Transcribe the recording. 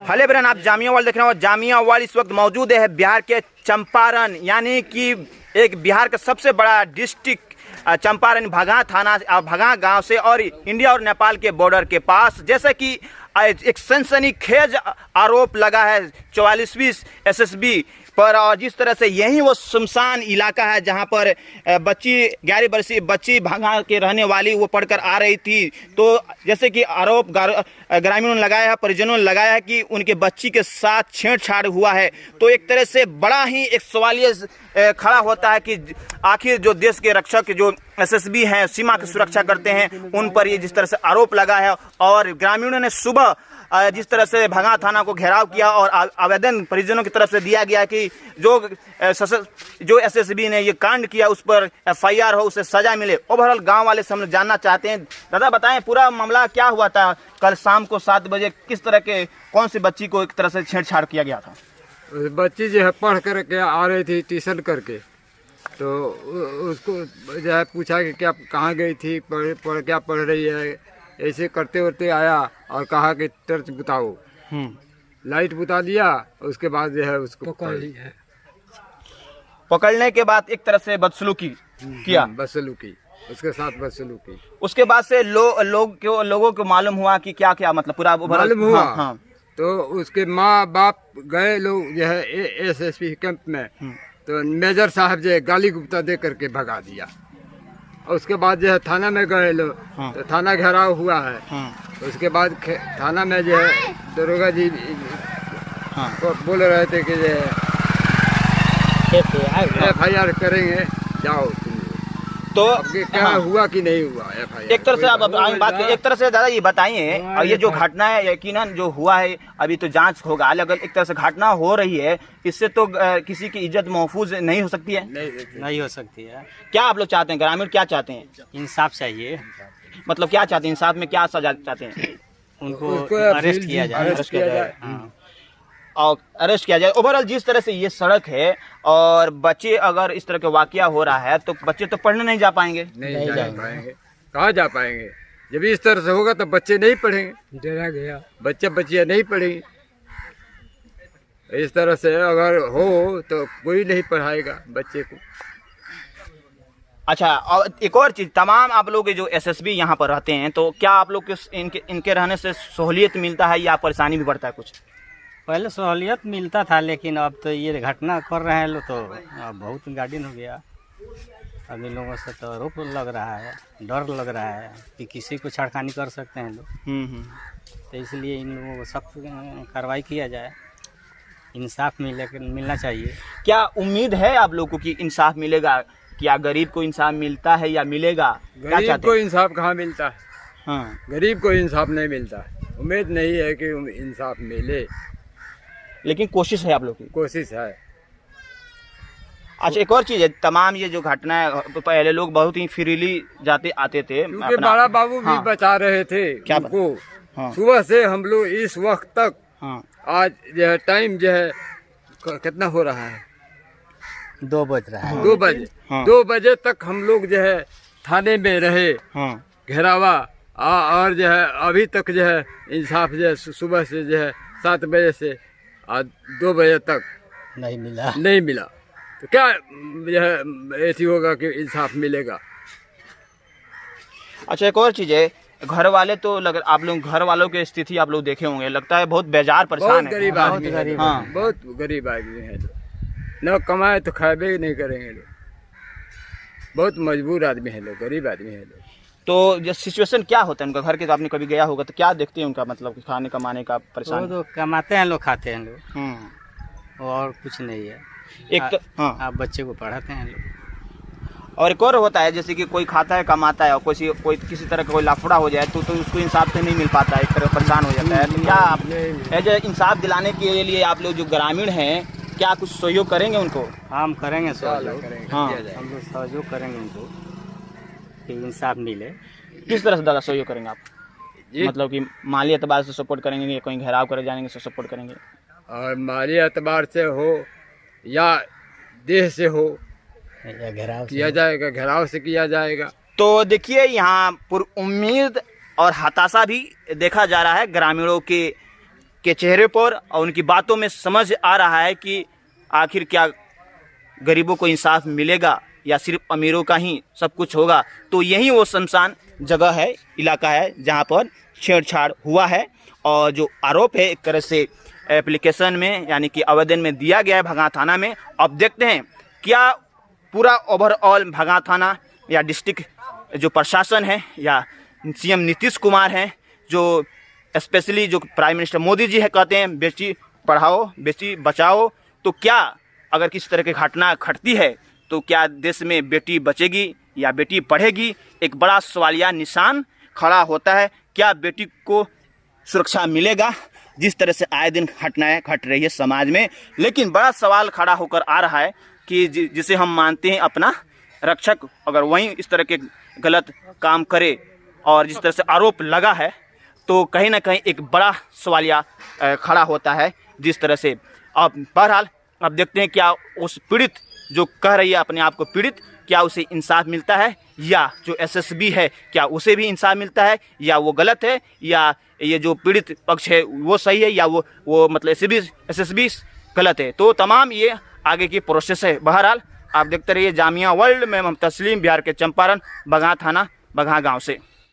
Hello ब्रन, आप Jamia world देख रहे हो। जामिया वर्ल्ड इस वक्त मौजूद है बिहार के चंपारण, यानी कि एक बिहार का सबसे बड़ा डिस्ट्रिक्ट चंपारण भगा थाना भगा गांव से और इंडिया और नेपाल के बॉर्डर के पास। जैसे कि एक सनसनीखेज आरोप लगा है 44वीं एसएसबी पर, और जिस तरह से यही वो सुनसान इलाका है जहां पर बच्ची 11 वर्षीय बच्ची भगा के रहने वाली वो पढ़कर आ रही थी। तो जैसे कि आरोप ग्रामीणों ने लगाया है, परिजनों ने लगाया है कि उनके बच्ची के साथ छेड़छाड़ हुआ है। तो एक तरह से बड़ा ही एक सवालिया खड़ा होता है कि आखिर जो देश के रक्षक जो एसएसबी हैं, सीमा की सुरक्षा करते हैं, उन पर ये जिस तरह से आरोप लगा है। और ग्रामीणों ने सुबह जिस तरह से भगा थाना को घेराव किया और आवेदन परिजनों की तरफ से दिया गया कि जो एसएसबी ने ये कांड किया उस पर एफआईआर हो, उसे सजा मिले। ओवरऑल गांव वाले से हम जानना चाहते हैं। दादा बताएं, पूरा मामला क्या हुआ था कल शाम को 7 बजे? किस तरह के कौन सी बच्ची को एक तरह से छेड़छाड़ किया गया था? बच्ची जो है पढ़ करके आ रही थी ट्यूशन करके, तो उसको जो है पूछा कि क्या कहाँ गई थी, क्या पढ़ रही है। ऐसे करते करते आया और कहा कि टर्च बुताओ। लाइट बुता दिया, उसके बाद जो है उसको पकड़ लिया। पकड़ने के बाद एक तरह से बदसलूकी किया, बदसलूकी उसके साथ बदसलूकी। उसके बाद से लोगों को मालूम हुआ कि क्या क्या मतलब पूरा मालूम हुआ। हाँ। तो उसके माँ बाप गए लोग जो है एसएसपी कैंप में, तो मेजर साहब जो है गाली गुप्ता दे करके भगा दिया। और उसके बाद जो है थाना में गए लोग, तो थाना घेराव हुआ है। उसके बाद थाना में जो है दरोगा जी बोल रहे थे कि जो एफआईआर करेंगे, जाओ। तो क्या हुआ कि नहीं हुआ एफआईआर? एक तरह से आप बात एक तरह से दादा ये बताइए, और ये जो घटना है यकीनन जो हुआ है अभी तो जांच होगा, अगर एक तरह से घटना हो रही है इससे तो किसी की इज्जत महफूज नहीं हो सकती है। नहीं हो सकती है। क्या आप लोग चाहते हैं, ग्रामीण क्या चाहते हैं? इंसाफ चाहिए। मतलब क्या चाहते हैं, इंसाफ में क्या सजा चाहते हैं? उनको अरेस्ट किया जाए। और अरेस्ट किया जाए। ओवरऑल जिस तरह से ये सड़क है और बच्चे अगर इस तरह के वाकया हो रहा है तो बच्चे तो पढ़ने नहीं जा पाएंगे। नहीं जा पाएंगे। कहाँ जा पाएंगे? जब इस तरह से होगा तो बच्चे नहीं पढ़ेंगे। डरा गया बच्चियाँ नहीं पढ़ेंगी। इस तरह से अगर हो तो कोई नहीं पढ़ाएगा बच्चे को। अच्छा, और एक और चीज, तमाम आप लोग जो एसएसबी यहाँ पर रहते हैं तो क्या आप लोग इनके रहने से सहूलियत मिलता है या परेशानी भी बढ़ता है कुछ? पहले सहूलियत मिलता था, लेकिन अब तो ये घटना कर रहे हैं लोग तो अब बहुत गार्डियन हो गया। अब इन लोगों से तो रोक लग रहा है, डर लग रहा है कि किसी को छेड़खानी कर सकते हैं लोग। तो इसलिए इन लोगों को सख्त कार्रवाई किया जाए, इंसाफ मिलना चाहिए। क्या उम्मीद है आप लोग को कि इंसाफ मिलेगा? क्या गरीब को इंसाफ मिलता है या मिलेगा? गरीब को इंसाफ कहाँ मिलता है? हाँ, गरीब को इंसाफ नहीं मिलता। उम्मीद नहीं है कि इंसाफ मिले, लेकिन कोशिश है आप लोग की। कोशिश है। अच्छा, एक और चीज है, तमाम ये जो घटना है पहले लोग बहुत ही फ्रीली जाते आते थे, क्योंकि बड़ा बाबू भी बचा रहे थे क्या उनको। सुबह से हम लोग इस वक्त तक आज जो है टाइम जो है कितना हो रहा है? 2 बज रहा है। 2 बजे। 2 बजे तक हम लोग जो है थाने में रहे, घेरावा। और जो है अभी तक जो है इंसाफ जो है सुबह से जो है 7 बजे से आज 2 बजे तक नहीं मिला। तो क्या जो है ऐसी होगा कि इंसाफ मिलेगा? अच्छा, एक और चीज है, घर वाले तो आप लोग घर वालों की स्थिति आप लोग देखे होंगे, लगता है बहुत बेजार परेशान है। बहुत गरीब आदमी है। बहुत गरीब आदमी है। न कमाए तो खाए नहीं करेंगे लोग। बहुत मजबूर आदमी है लोग, गरीब आदमी है लोग। तो ये सिचुएशन क्या होता है उनका घर के? तो आपने कभी गया होगा तो क्या देखते हैं उनका, मतलब खाने कमाने का परेशान? तो कमाते हैं लोग, खाते हैं लोग, और कुछ नहीं है। एक तो आप बच्चे को पढ़ाते हैं लोग। और एक और होता है, जैसे कि कोई खाता है कमाता है और कोई किसी तरह का कोई लाफड़ा हो जाए तो उसको इंसाफ से नहीं मिल पाता है, एक तरह परेशान हो जाता है। तो क्या आप एज इंसाफ दिलाने के लिए आप लोग जो ग्रामीण हैं क्या कुछ सहयोग करेंगे उनको? हम करेंगे सहयोग। हाँ, हम लोग सहयोग करेंगे उनको कि इंसाफ मिले। किस तरह से दादा सहयोग करेंगे आप? मतलब कि माली एतबार से सपोर्ट करेंगे या कोई घेराव करे जाएंगे तो सपोर्ट करेंगे? और माली एतबार से हो या देह से हो या घेराव किया जाएगा, घेराव से किया जाएगा। तो देखिए, यहाँ उम्मीद और हताशा भी देखा जा रहा है ग्रामीणों के के चेहरे पर और उनकी बातों में समझ आ रहा है कि आखिर क्या गरीबों को इंसाफ मिलेगा या सिर्फ अमीरों का ही सब कुछ होगा। तो यही वो शमशान जगह है, इलाका है जहाँ पर छेड़छाड़ हुआ है और जो आरोप है एक तरह से एप्लीकेशन में यानी कि आवेदन में दिया गया है भगां थाना में। अब देखते हैं क्या पूरा ओवरऑल भगां थाना या डिस्ट्रिक्ट जो प्रशासन है या सीएम नीतीश कुमार हैं, जो स्पेशली जो प्राइम मिनिस्टर मोदी जी है कहते हैं बेटी पढ़ाओ बेटी बचाओ, तो क्या अगर किसी तरह की घटना घटती है तो क्या देश में बेटी बचेगी या बेटी पढ़ेगी? एक बड़ा सवालिया निशान खड़ा होता है। क्या बेटी को सुरक्षा मिलेगा जिस तरह से आए दिन घटनाएं घट रही है समाज में? लेकिन बड़ा सवाल खड़ा होकर आ रहा है कि जिसे हम मानते हैं अपना रक्षक, अगर वहीं इस तरह के गलत काम करे और जिस तरह से आरोप लगा है तो कहीं ना कहीं एक बड़ा सवालिया खड़ा होता है जिस तरह से। अब बहरहाल अब देखते हैं क्या उस पीड़ित जो कह रही है अपने आप को पीड़ित, क्या उसे इंसाफ मिलता है या जो एसएसबी है क्या उसे भी इंसाफ मिलता है या वो गलत है या ये जो पीड़ित पक्ष है वो सही है या वो मतलब एसएसबी गलत है। तो तमाम ये आगे की प्रोसेस है। बहरहाल आप देखते रहिए जामिया वर्ल्ड में। हम तस्लीम, बिहार के चंपारण बगहा थाना बगहा गांव से।